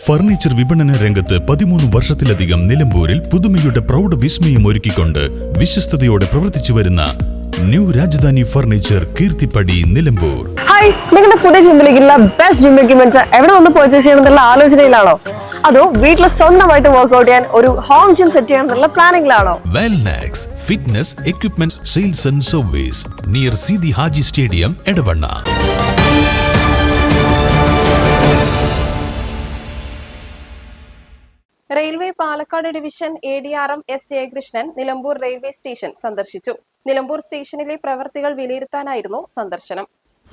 Furniture വിപണന രംഗത്ത് 13 വർഷത്തിലധികം നിലമ്പൂരിൽ പുതുമയുടെ പ്രൗഢ വിസ്മയം ഒരുക്കിക്കൊണ്ട് വിശ്വസ്തയോടെ പ്രവർത്തിച്ചു വരുന്ന new Rajadhani furniture Keerthippadi Nilambur. Hi, നിങ്ങളുടെ പുതിയ ജിമ്മിലേക്കുള്ള ബെസ്റ്റ് ജിം എക്യുപ്മെന്റ്സ് എവിടെ വന്ന് പർച്ചേസ് ചെയ്യണമെന്നുള്ള ആലോചനയിലാണോ? അതോ വീട്ടിൽ സ്വന്തമായിട്ട് വർക്ക്ഔട്ട് ചെയ്യാൻ ഒരു ഹോം ജിം സെറ്റ് ചെയ്യാനുള്ള പ്ലാനിംഗിലാണോ? Wellnex fitness equipment sales and service near Sidi Haji stadium Edavanna. Railway Palakkad division ADRM S Jayakrishnan Nilambur railway station സന്ദർശിച്ചു. നിലമ്പൂർ സ്റ്റേഷനിലെ പ്രവർത്തികൾ വിലയിരുത്താനായിരുന്നു സന്ദർശനം.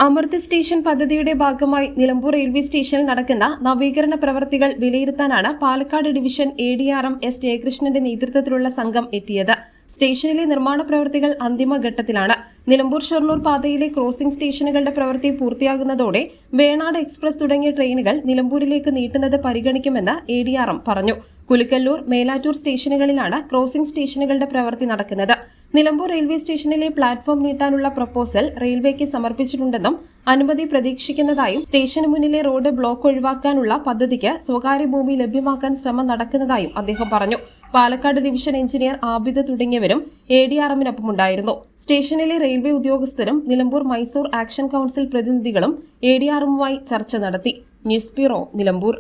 അമൃത് സ്റ്റേഷൻ പദ്ധതിയുടെ ഭാഗമായി നിലമ്പൂർ റെയിൽവേ സ്റ്റേഷനിൽ നടക്കുന്ന നവീകരണ പ്രവർത്തികൾ വിലയിരുത്താനാണ് പാലക്കാട് ഡിവിഷൻ ADRM S ജയകൃഷ്ണന്റെ നേതൃത്വത്തിലുള്ള സംഘം എത്തിയത്. സ്റ്റേഷനിലെ നിർമ്മാണ പ്രവൃത്തികൾ അന്തിമഘട്ടത്തിലാണ്. നിലമ്പൂർ ഷൊർണൂർ പാതയിലെ ക്രോസിംഗ് സ്റ്റേഷനുകളുടെ പ്രവൃത്തി പൂർത്തിയാകുന്നതോടെ വേണാട് എക്സ്പ്രസ് തുടങ്ങിയ ട്രെയിനുകൾ നിലമ്പൂരിലേക്ക് നീട്ടുന്നത് പരിഗണിക്കുമെന്ന് ADRM പറഞ്ഞു. കുലുക്കല്ലൂർ, മേലാറ്റൂർ സ്റ്റേഷനുകളിലാണ് ക്രോസിംഗ് സ്റ്റേഷനുകളുടെ പ്രവൃത്തി നടക്കുന്നത്. നിലമ്പൂർ റെയിൽവേ സ്റ്റേഷനിലെ പ്ലാറ്റ്ഫോം നീട്ടാനുള്ള പ്രപ്പോസൽ റെയിൽവേക്ക് സമർപ്പിച്ചിട്ടുണ്ടെന്നും അനുമതി പ്രതീക്ഷിക്കുന്നതായും സ്റ്റേഷന് മുന്നിലെ റോഡ് ബ്ലോക്ക് ഒഴിവാക്കാനുള്ള പദ്ധതിക്ക് സ്വകാര്യ ഭൂമി ലഭ്യമാക്കാൻ ശ്രമം നടക്കുന്നതായും അദ്ദേഹം പറഞ്ഞു. പാലക്കാട് ഡിവിഷൻ എഞ്ചിനീയർ ആബിദ് തുടങ്ങിയവരും ADRMനൊപ്പമുണ്ടായിരുന്നു. സ്റ്റേഷനിലെ റെയിൽവേ ഉദ്യോഗസ്ഥരും നിലമ്പൂർ മൈസൂർ ആക്ഷൻ കൌൺസിൽ പ്രതിനിധികളും ADRMുമായി ചർച്ച നടത്തി. News bureau, Nilambur.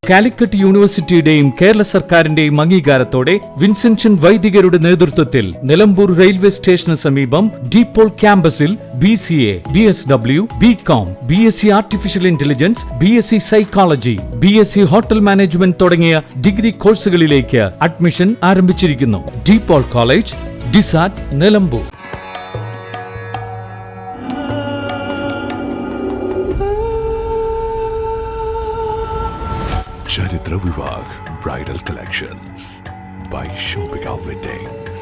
കാലിക്കറ്റ് യൂണിവേഴ്സിറ്റിയുടെയും കേരള സർക്കാരിന്റെയും അംഗീകാരത്തോടെ വിൻസെൻഷൻ വൈദികരുടെ നേതൃത്വത്തിൽ നിലമ്പൂർ റെയിൽവേ സ്റ്റേഷന് സമീപം ഡീപോൾ ക്യാമ്പസിൽ BCA, BSW, BCom, BSc artificial intelligence, BSc psychology, BSc hotel management തുടങ്ങിയ ഡിഗ്രി കോഴ്സുകളിലേക്ക് അഡ്മിഷൻ ആരംഭിച്ചിരിക്കുന്നു. ഡീപോൾ കോളേജ്, ഡിസാറ്റ്, Nilambur. Charitra Vivag Bridal Collections by Shobhika Weddings.